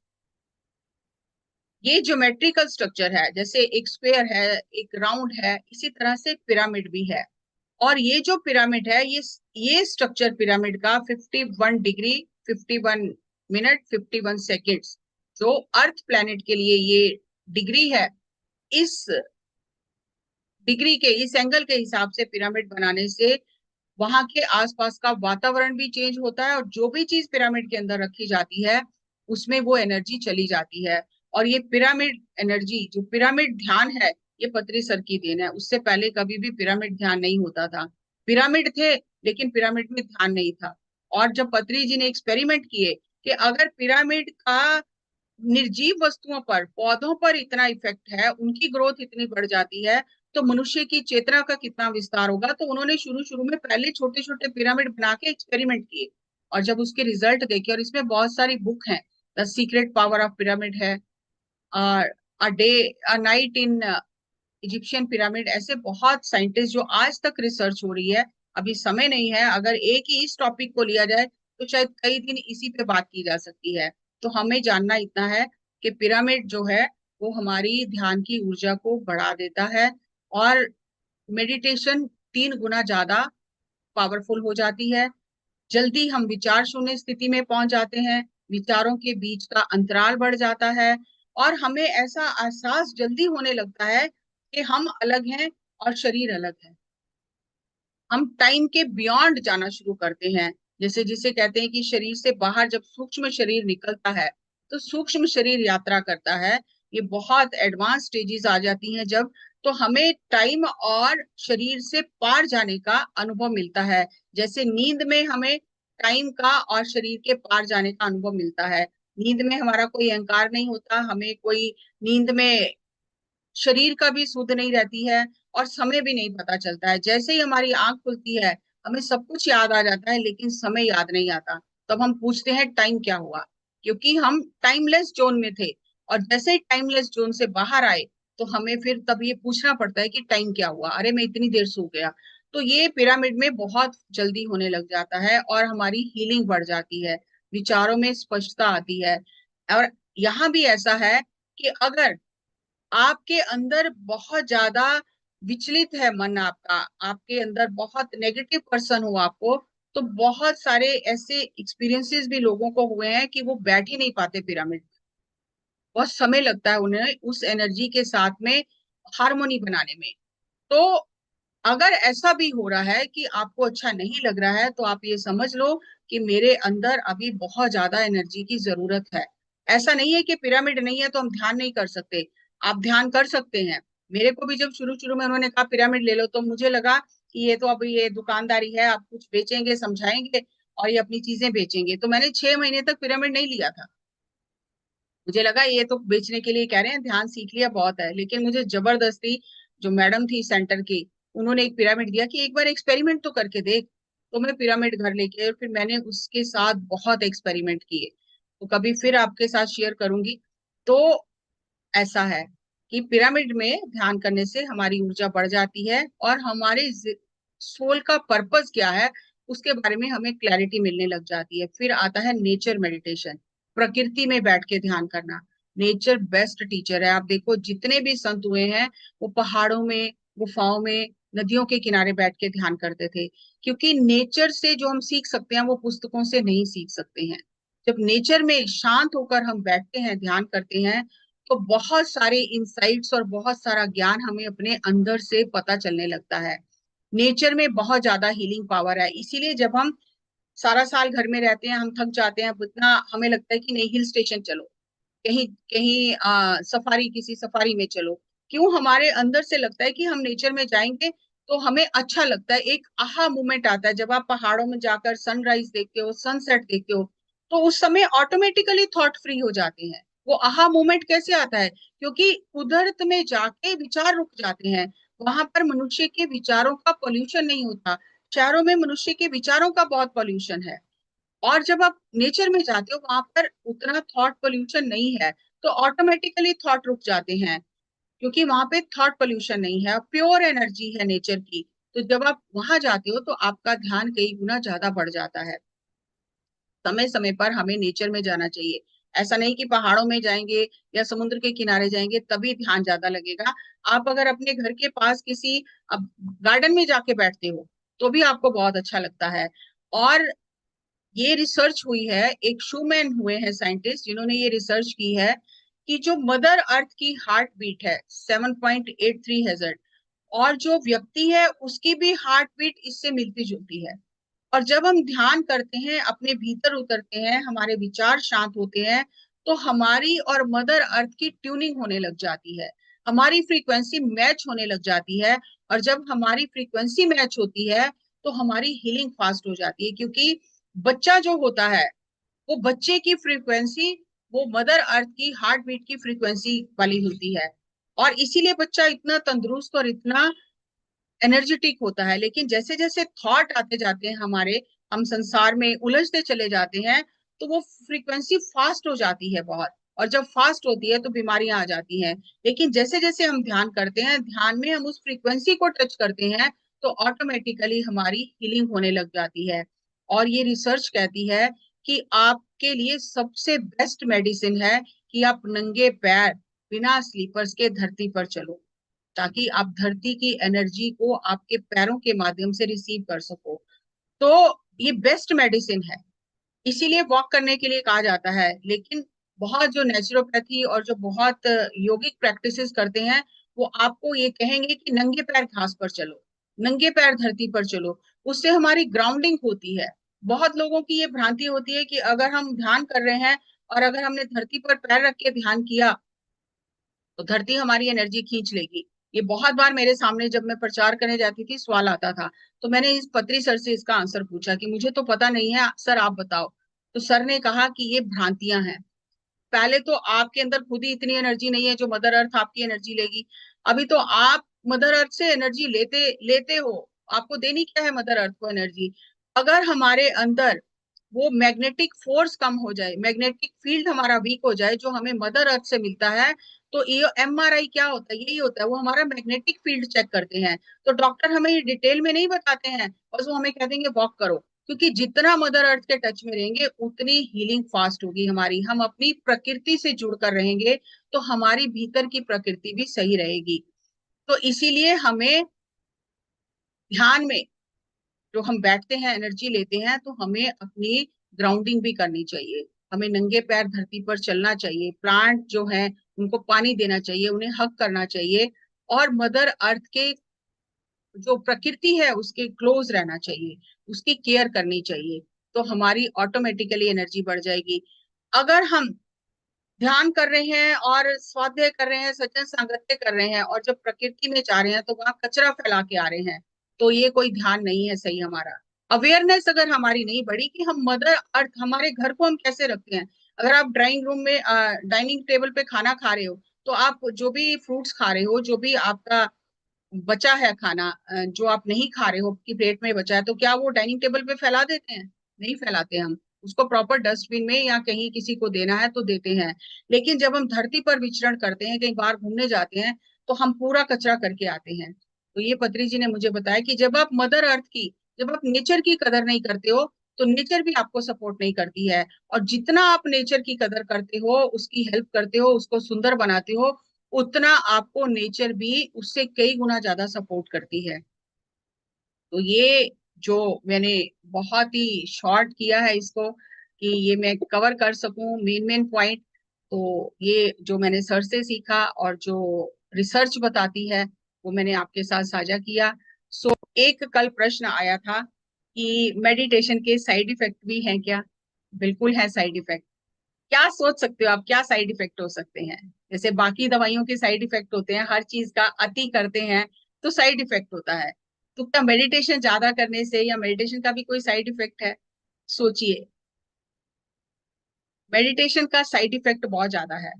ये ज्योमेट्रिकल स्ट्रक्चर है, जैसे एक स्क्वायर है, एक राउंड है, इसी तरह से पिरामिड भी है। और ये जो पिरामिड है, ये स्ट्रक्चर पिरामिड का 51 डिग्री 51 मिनट 51 सेकेंड्स, जो अर्थ प्लैनेट के लिए ये डिग्री है, इस डिग्री के, इस एंगल के हिसाब से पिरामिड बनाने से वहां के आसपास का वातावरण भी चेंज होता है, और जो भी चीज पिरामिड के अंदर रखी जाती है उसमें वो एनर्जी चली जाती है। और ये पिरामिड एनर्जी, जो पिरामिड ध्यान है, ये पतरी सर की देन है। उससे पहले कभी भी पिरामिड ध्यान नहीं होता था। पिरामिड थे लेकिन पिरामिड में ध्यान नहीं था। और जब पतरी जी ने एक्सपेरिमेंट किए कि अगर पिरामिड का निर्जीव वस्तुओं पर, पौधों पर इतना इफेक्ट है, उनकी ग्रोथ इतनी बढ़ जाती है, तो मनुष्य की चेतना का कितना विस्तार होगा। तो उन्होंने शुरू शुरू में पहले छोटे छोटे पिरामिड बना के एक्सपेरिमेंट किए, और जब उसके रिजल्ट देखे, और इसमें बहुत सारी बुक हैं, the secret power of pyramid है, a day a night in Egyptian pyramid, ऐसे बहुत साइंटिस्ट जो आज तक रिसर्च हो रही है। अभी समय नहीं है, अगर एक ही इस टॉपिक को लिया जाए तो शायद कई दिन इसी पे बात की जा सकती है। तो हमें जानना इतना है कि पिरामिड जो है वो हमारी ध्यान की ऊर्जा को बढ़ा देता है, और मेडिटेशन 3 गुना ज्यादा पावरफुल हो जाती है। जल्दी हम विचार शून्य स्थिति में पहुंच जाते हैं, विचारों के बीच का अंतराल बढ़ जाता है, और हमें ऐसा एहसास जल्दी होने लगता है कि हम अलग हैं और शरीर अलग है। हम टाइम के बियॉन्ड जाना शुरू करते हैं। जैसे जिसे कहते हैं कि शरीर से बाहर जब सूक्ष्म शरीर निकलता है, तो सूक्ष्म शरीर यात्रा करता है। ये बहुत एडवांस स्टेजेस आ जाती हैं जब, तो हमें टाइम और शरीर से पार जाने का अनुभव मिलता है। जैसे नींद में हमें टाइम का और शरीर के पार जाने का अनुभव मिलता है। नींद में हमारा कोई अहंकार नहीं होता, हमें कोई नींद में शरीर का भी सुध नहीं रहती है, और समय भी नहीं पता चलता है। जैसे ही हमारी आंख खुलती है, हमें सब कुछ याद आ जाता है लेकिन समय याद नहीं आता। तब हम पूछते हैं टाइम क्या हुआ, क्योंकि हम टाइमलेस जोन में थे। और जैसे ही टाइमलेस जोन से बाहर आए, तो हमें फिर तब ये पूछना पड़ता है कि टाइम क्या हुआ, अरे मैं इतनी देर सो गया। तो ये पिरामिड में बहुत जल्दी होने लग जाता है, और हमारी हीलिंग बढ़ जाती है, विचारों में स्पष्टता आती है। और यहाँ भी ऐसा है कि अगर आपके अंदर बहुत ज्यादा विचलित है मन आपका, आपके अंदर बहुत नेगेटिव पर्सन हो आपको, तो बहुत सारे ऐसे एक्सपीरियंसेस भी लोगों को हुए हैं कि वो बैठ ही नहीं पाते पिरामिड में। बहुत समय लगता है उन्हें उस एनर्जी के साथ में हार्मोनी बनाने में। तो अगर ऐसा भी हो रहा है कि आपको अच्छा नहीं लग रहा है, तो आप ये समझ लो कि मेरे अंदर अभी बहुत ज्यादा एनर्जी की जरूरत है। ऐसा नहीं है कि पिरामिड नहीं है तो हम ध्यान नहीं कर सकते, आप ध्यान कर सकते हैं। मेरे को भी जब शुरू शुरू में उन्होंने कहा पिरामिड ले लो, तो मुझे लगा कि ये तो अब ये दुकानदारी है, आप कुछ बेचेंगे समझाएंगे और ये अपनी चीजें बेचेंगे। तो मैंने 6 महीने तक पिरामिड नहीं लिया था। मुझे लगा ये तो बेचने के लिए कह रहे हैं, ध्यान सीख लिया बहुत है। लेकिन मुझे जबरदस्ती, जो मैडम थी सेंटर की, उन्होंने एक पिरामिड दिया कि एक बार एक्सपेरिमेंट तो करके देख। तो मैं पिरामिड घर लेके, और फिर मैंने उसके साथ बहुत एक्सपेरिमेंट किए। तो कभी फिर आपके साथ शेयर करूंगी। तो ऐसा है कि पिरामिड में ध्यान करने से हमारी ऊर्जा बढ़ जाती है, और हमारे सोल का पर्पस क्या है उसके बारे में हमें क्लैरिटी मिलने लग जाती है। फिर आता है नेचर मेडिटेशन, प्रकृति में बैठ के ध्यान करना। नेचर बेस्ट टीचर है। आप देखो जितने भी संत हुए हैं, वो पहाड़ों में, गुफाओं में, नदियों के किनारे बैठ के ध्यान करते थे। क्योंकि नेचर से जो हम सीख सकते हैं वो पुस्तकों से नहीं सीख सकते हैं। जब नेचर में शांत होकर हम बैठते हैं, ध्यान करते हैं, तो बहुत सारे इंसाइट्स और बहुत सारा ज्ञान हमें अपने अंदर से पता चलने लगता है। नेचर में बहुत ज्यादा हीलिंग पावर है। इसीलिए जब हम सारा साल घर में रहते हैं, हम थक जाते हैं इतना, हमें लगता है कि नहीं हिल स्टेशन चलो, कहीं कहीं सफारी, किसी सफारी में चलो। क्यों हमारे अंदर से लगता है कि हम नेचर में जाएंगे तो हमें अच्छा लगता है, एक आहा मोमेंट आता है जब आप पहाड़ों में जाकर सनराइज देखते हो, सनसेट देखते हो, तो उस समय ऑटोमेटिकली थॉट फ्री हो जाते हैं। वो आहा मोमेंट कैसे आता है? क्योंकि कुदरत में जाके विचार रुक जाते हैं। वहां पर मनुष्य के विचारों का पोल्यूशन नहीं होता। शहरों में मनुष्य के विचारों का बहुत पोल्यूशन है। और जब आप नेचर में जाते हो वहां पर उतना थॉट पोल्यूशन नहीं है, तो ऑटोमेटिकली थॉट रुक जाते हैं, क्योंकि वहां पे थॉट पोल्यूशन नहीं है, प्योर एनर्जी है नेचर की। तो जब आप वहां जाते हो तो आपका ध्यान कई गुना ज्यादा बढ़ जाता है। समय समय पर हमें नेचर में जाना चाहिए। ऐसा नहीं कि पहाड़ों में जाएंगे या समुद्र के किनारे जाएंगे तभी ध्यान ज्यादा लगेगा। आप अगर अपने घर के पास किसी अब गार्डन में जाके बैठते हो तो भी आपको बहुत अच्छा लगता है। और ये रिसर्च हुई है, एक शूमैन हुए हैं साइंटिस्ट जिन्होंने ये रिसर्च की है कि जो मदर अर्थ की हार्ट बीट है 7.83 हैजर्ड, और जो व्यक्ति है उसकी भी हार्ट बीट इससे मिलती जुलती है। और जब हम ध्यान करते हैं, अपने भीतर उतरते हैं, हमारे विचार शांत होते हैं, तो हमारी और मदर अर्थ की ट्यूनिंग होने लग जाती है, हमारी फ्रीक्वेंसी मैच होने लग जाती है। और जब हमारी फ्रीक्वेंसी मैच होती है तो हमारी हीलिंग फास्ट हो जाती है, क्योंकि बच्चा जो होता है वो बच्चे की फ्रीक्वेंसी वो मदर अर्थ की हार्ट बीट की फ्रीक्वेंसी वाली होती है। और इसीलिए बच्चा इतना तंदुरुस्त और इतना एनर्जेटिक होता है। लेकिन जैसे जैसे थॉट आते जाते हैं हमारे, हम संसार में उलझते चले जाते हैं, तो वो फ्रीक्वेंसी फास्ट हो जाती है बहुत। और जब फास्ट होती है तो बीमारियां आ जाती हैं। लेकिन जैसे जैसे हम ध्यान करते हैं, ध्यान में हम उस फ्रीक्वेंसी को टच करते हैं, तो ऑटोमेटिकली हमारी हीलिंग होने लग जाती है। और ये रिसर्च कहती है कि आपके लिए सबसे बेस्ट मेडिसिन है कि आप नंगे पैर बिना स्लीपर्स के धरती पर चलो, ताकि आप धरती की एनर्जी को आपके पैरों के माध्यम से रिसीव कर सको। तो ये बेस्ट मेडिसिन है, इसीलिए वॉक करने के लिए कहा जाता है। लेकिन बहुत जो नेचुरोपैथी और जो बहुत योगिक प्रैक्टिसेस करते हैं, वो आपको ये कहेंगे कि नंगे पैर घास पर चलो, नंगे पैर धरती पर चलो, उससे हमारी ग्राउंडिंग होती है। बहुत लोगों की ये भ्रांति होती है कि अगर हम ध्यान कर रहे हैं और अगर हमने धरती पर पैर रख के ध्यान किया तो धरती हमारी एनर्जी खींच लेगी। ये बहुत बार मेरे सामने जब मैं प्रचार करने जाती थी सवाल आता था। तो मैंने इस पत्री सर से इसका आंसर पूछा कि मुझे तो पता नहीं है सर, आप बताओ। तो सर ने कहा कि ये भ्रांतियां हैं। पहले तो आपके अंदर खुद ही इतनी एनर्जी नहीं है जो मदर अर्थ आपकी एनर्जी लेगी। अभी तो आप मदर अर्थ से एनर्जी लेते लेते हो, आपको देनी क्या है मदर अर्थ को एनर्जी। अगर हमारे अंदर वो मैग्नेटिक फोर्स कम हो जाए, मैग्नेटिक फील्ड हमारा वीक हो जाए जो हमें मदर अर्थ से मिलता है, तो ये MRI क्या होता है, यही होता है, वो हमारा मैग्नेटिक फील्ड चेक करते हैं। तो डॉक्टर हमें ये डिटेल में नहीं बताते हैं, बस वो हमें कह देंगे वॉक करो। क्योंकि जितना मदर अर्थ के टच में रहेंगे उतनी हीलिंग फास्ट होगी हमारी, हम अपनी प्रकृति से जुड़कर रहेंगे, तो हमारी भीतर की प्रकृति भी सही रहेगी। तो इसीलिए हमें ध्यान में जो हम बैठते हैं, एनर्जी लेते हैं, तो हमें अपनी ग्राउंडिंग भी करनी चाहिए। हमें नंगे पैर धरती पर चलना चाहिए, प्लांट जो है उनको पानी देना चाहिए, उन्हें हग करना चाहिए, और मदर अर्थ के जो प्रकृति है उसके क्लोज रहना चाहिए, उसकी केयर करनी चाहिए। तो हमारी ऑटोमेटिकली एनर्जी बढ़ जाएगी। अगर हम ध्यान कर रहे हैं और स्वाध्याय कर रहे हैं, सज्जन सांगत्य कर रहे हैं, और जब प्रकृति में जा रहे हैं तो वहां कचरा फैला के आ रहे हैं, तो ये कोई ध्यान नहीं है सही हमारा। अवेयरनेस अगर हमारी नहीं बढ़ी कि हम मदर अर्थ, हमारे घर को हम कैसे रखते हैं। अगर आप ड्राइंग रूम में डाइनिंग टेबल पे खाना खा रहे हो, तो आप जो भी फ्रूट्स खा रहे हो, जो भी आपका बचा है खाना, जो आप नहीं खा रहे हो, आपकी प्लेट में बचा है, तो क्या वो डाइनिंग टेबल पे फैला देते हैं? नहीं फैलाते हम उसको, प्रॉपर डस्टबिन में या कहीं किसी को देना है तो देते हैं। लेकिन जब हम धरती पर विचरण करते हैं, कहीं बाहर घूमने जाते हैं, तो हम पूरा कचरा करके आते हैं। तो ये पत्री जी ने मुझे बताया कि जब आप मदर अर्थ की, जब आप नेचर की कदर नहीं करते हो, तो नेचर भी आपको सपोर्ट नहीं करती है। और जितना आप नेचर की कदर करते हो, उसकी हेल्प करते हो, उसको सुंदर बनाते हो, उतना आपको नेचर भी उससे कई गुना ज्यादा सपोर्ट करती है। तो ये जो मैंने बहुत ही शॉर्ट किया है इसको, कि ये मैं कवर कर सकूं मेन मेन पॉइंट। तो ये जो मैंने सर से सीखा और जो रिसर्च बताती है वो मैंने आपके साथ साझा किया। सो एक कल प्रश्न आया था कि मेडिटेशन के साइड इफेक्ट भी हैं क्या? बिल्कुल है साइड इफेक्ट। क्या सोच सकते हो आप, क्या साइड इफेक्ट हो सकते हैं? जैसे बाकी दवाइयों के साइड इफेक्ट होते हैं, हर चीज का अति करते हैं तो साइड इफेक्ट होता है, तो क्या मेडिटेशन ज्यादा करने से या मेडिटेशन का भी कोई साइड इफेक्ट है? सोचिए, मेडिटेशन का साइड इफेक्ट बहुत ज्यादा है।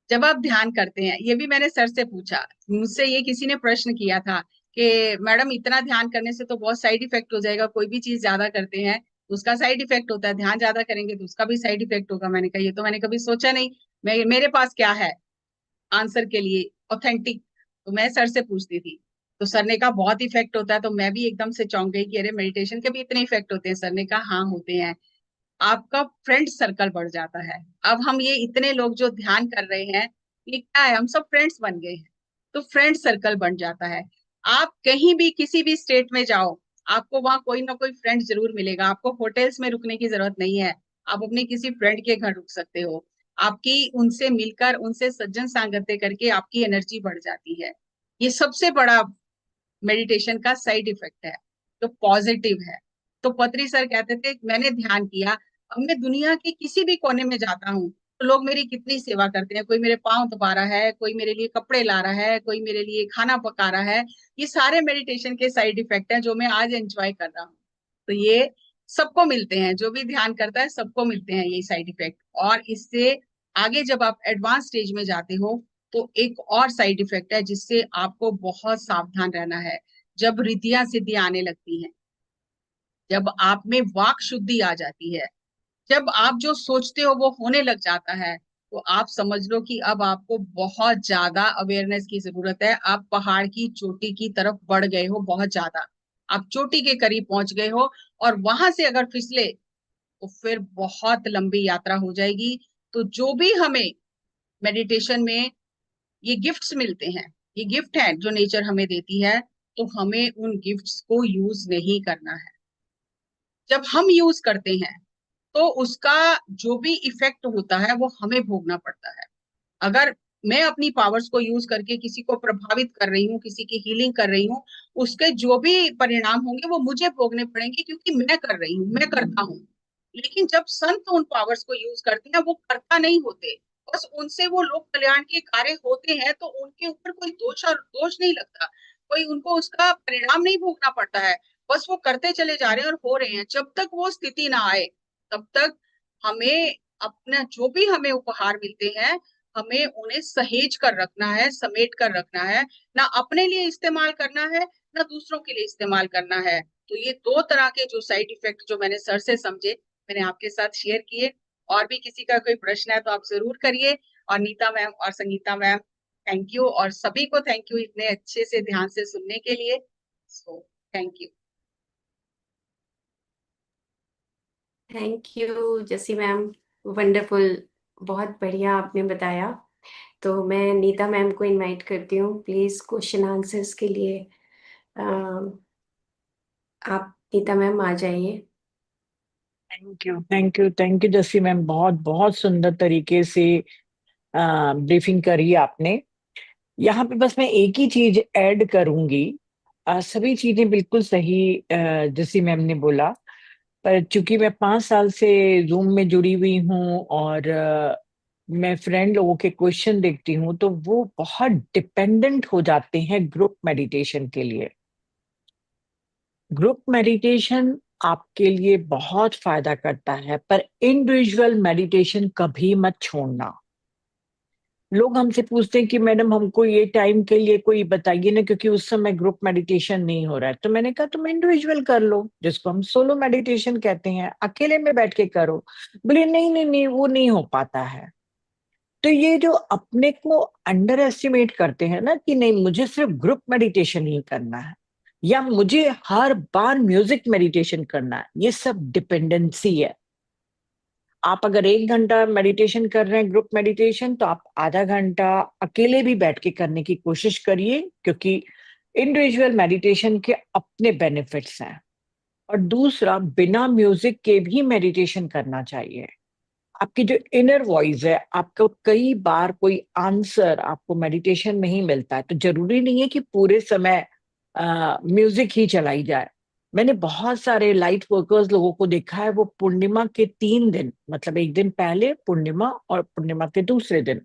जब आप ध्यान करते हैं, ये भी मैंने सर से पूछा, मुझसे ये किसी ने प्रश्न किया था कि मैडम इतना ध्यान करने से तो बहुत साइड इफेक्ट हो जाएगा, कोई भी चीज ज्यादा करते हैं तो उसका साइड इफेक्ट होता है, ध्यान ज्यादा करेंगे तो उसका भी साइड इफेक्ट होगा। मैंने कहा ये तो मैंने कभी सोचा नहीं, मैं मेरे पास क्या है आंसर के लिए ऑथेंटिक। तो मैं सर से पूछती थी, तो सर ने कहा बहुत इफेक्ट होता है। तो मैं भी एकदम से चौंक गई कि अरे मेडिटेशन के भी इतने इफेक्ट होते हैं? सर ने कहा हाँ होते हैं, आपका फ्रेंड सर्कल बढ़ जाता है। अब हम ये इतने लोग जो ध्यान कर रहे हैं, ये क्या है, हम सब फ्रेंड्स बन गए हैं, तो फ्रेंड सर्कल बन जाता है। आप कहीं भी किसी भी स्टेट में जाओ, आपको वहां कोई ना कोई फ्रेंड जरूर मिलेगा। आपको होटल्स में रुकने की जरूरत नहीं है, आप अपने किसी फ्रेंड के घर रुक सकते हो। आपकी उनसे मिलकर, उनसे सज्जन सांगत्य करके आपकी एनर्जी बढ़ जाती है। ये सबसे बड़ा मेडिटेशन का साइड इफेक्ट है जो पॉजिटिव है। तो पत्री सर कहते थे मैंने ध्यान किया, अब मैं दुनिया के किसी भी कोने में जाता हूँ तो लोग मेरी कितनी सेवा करते हैं, कोई मेरे पाँव दबा रहा है, कोई मेरे लिए कपड़े ला रहा है, कोई मेरे लिए खाना पका रहा है। ये सारे मेडिटेशन के साइड इफेक्ट हैं जो मैं आज एंजॉय कर रहा हूँ। तो ये सबको मिलते हैं, जो भी ध्यान करता है सबको मिलते हैं ये साइड इफेक्ट। और इससे आगे जब आप एडवांस स्टेज में जाते हो तो एक और साइड इफेक्ट है जिससे आपको बहुत सावधान रहना है। जब रिद्धियां सिद्धियां आने लगती हैं, जब आप में वाक शुद्धि आ जाती है, जब आप जो सोचते हो वो होने लग जाता है, तो आप समझ लो कि अब आपको बहुत ज्यादा अवेयरनेस की जरूरत है। आप पहाड़ की चोटी की तरफ बढ़ गए हो बहुत ज्यादा, आप चोटी के करीब पहुंच गए हो, और वहां से अगर फिसले तो फिर बहुत लंबी यात्रा हो जाएगी। तो जो भी हमें मेडिटेशन में ये गिफ्ट्स मिलते हैं, ये गिफ्ट है जो नेचर हमें देती है, तो हमें उन गिफ्ट्स को यूज नहीं करना है। जब हम यूज करते हैं तो उसका जो भी इफेक्ट होता है वो हमें भोगना पड़ता है। अगर मैं अपनी पावर्स को यूज करके किसी को प्रभावित कर रही हूँ, किसी की हीलिंग कर रही हूँ, उसके जो भी परिणाम होंगे वो मुझे भोगने पड़ेंगे, क्योंकि मैं कर रही हूँ, मैं करता हूँ। लेकिन जब संत उन पावर्स को यूज करते हैं, वो करता नहीं होते, बस उनसे वो लोक कल्याण के कार्य होते हैं, तो उनके ऊपर कोई दोष और दोष नहीं लगता, कोई उनको उसका परिणाम नहीं भोगना पड़ता है। बस वो करते चले जा रहे हैं और हो रहे हैं। जब तक वो स्थिति ना आए तब तक हमें अपना जो भी हमें उपहार मिलते हैं, हमें उन्हें सहेज कर रखना है, समेट कर रखना है। ना अपने लिए इस्तेमाल करना है, ना दूसरों के लिए इस्तेमाल करना है। तो ये दो तरह के जो साइड इफेक्ट जो मैंने सर से समझे, मैंने आपके साथ शेयर किए। और भी किसी का कोई प्रश्न है तो आप जरूर करिए। और नीता मैम और संगीता मैम, थैंक यू, और सभी को थैंक यू इतने अच्छे से ध्यान से सुनने के लिए। So thank you. Thank you जसी मैम, वंडरफुल, बहुत बढ़िया आपने बताया। तो मैं नीता मैम को इनवाइट करती हूँ, प्लीज क्वेश्चन आंसर्स के लिए आप नीता मैम आ जाइए। Thank you, thank you, thank you Jassi ma'am, बहुत बहुत सुंदर तरीके से ब्रीफिंग करी आपने। यहाँ पे बस मैं एक ही चीज ऐड करूंगी। सभी चीजें बिल्कुल सही जस्सी मैम ने बोला, पर चूंकि मैं 5 साल से जूम में जुड़ी हुई हूँ और मैं फ्रेंड लोगों के क्वेश्चन देखती हूँ, तो वो बहुत डिपेंडेंट हो जाते हैं ग्रुप मेडिटेशन के लिए। ग्रुप मेडिटेशन आपके लिए बहुत फायदा करता है, पर इंडिविजुअल मेडिटेशन कभी मत छोड़ना। लोग हमसे पूछते हैं कि मैडम हमको ये टाइम के लिए कोई बताइए ना, क्योंकि उस समय ग्रुप मेडिटेशन नहीं हो रहा है। तो मैंने कहा तुम इंडिविजुअल कर लो, जिसको हम सोलो मेडिटेशन कहते हैं, अकेले में बैठ के करो। बोले नहीं नहीं नहीं, वो नहीं हो पाता है। तो ये जो अपने को अंडर एस्टिमेट करते हैं ना कि नहीं मुझे सिर्फ ग्रुप मेडिटेशन ही करना है, या मुझे हर बार म्यूजिक मेडिटेशन करना है, ये सब डिपेंडेंसी है। आप अगर 1 घंटा मेडिटेशन कर रहे हैं ग्रुप मेडिटेशन, तो आप आधा घंटा अकेले भी बैठ के करने की कोशिश करिए, क्योंकि इंडिविजुअल मेडिटेशन के अपने बेनिफिट्स हैं। और दूसरा, बिना म्यूजिक के भी मेडिटेशन करना चाहिए। आपकी जो इनर वॉइस है, आपको कई बार कोई आंसर आपको मेडिटेशन में ही मिलता है, तो जरूरी नहीं है कि पूरे समय म्यूजिक ही चलाई जाए। मैंने बहुत सारे लाइट वर्कर्स लोगों को देखा है, वो पूर्णिमा के 3 दिन, मतलब एक दिन पहले पूर्णिमा और पूर्णिमा के दूसरे दिन,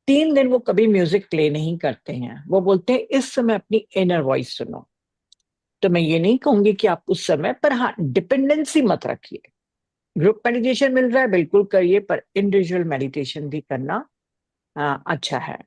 3 दिन वो कभी म्यूजिक प्ले नहीं करते हैं, वो बोलते हैं इस समय अपनी इनर वॉइस सुनो। तो मैं ये नहीं कहूंगी कि आप उस समय, पर हाँ डिपेंडेंसी मत रखिए। ग्रुप मेडिटेशन मिल रहा है बिल्कुल करिए, पर इंडिविजुअल मेडिटेशन भी करना अच्छा है।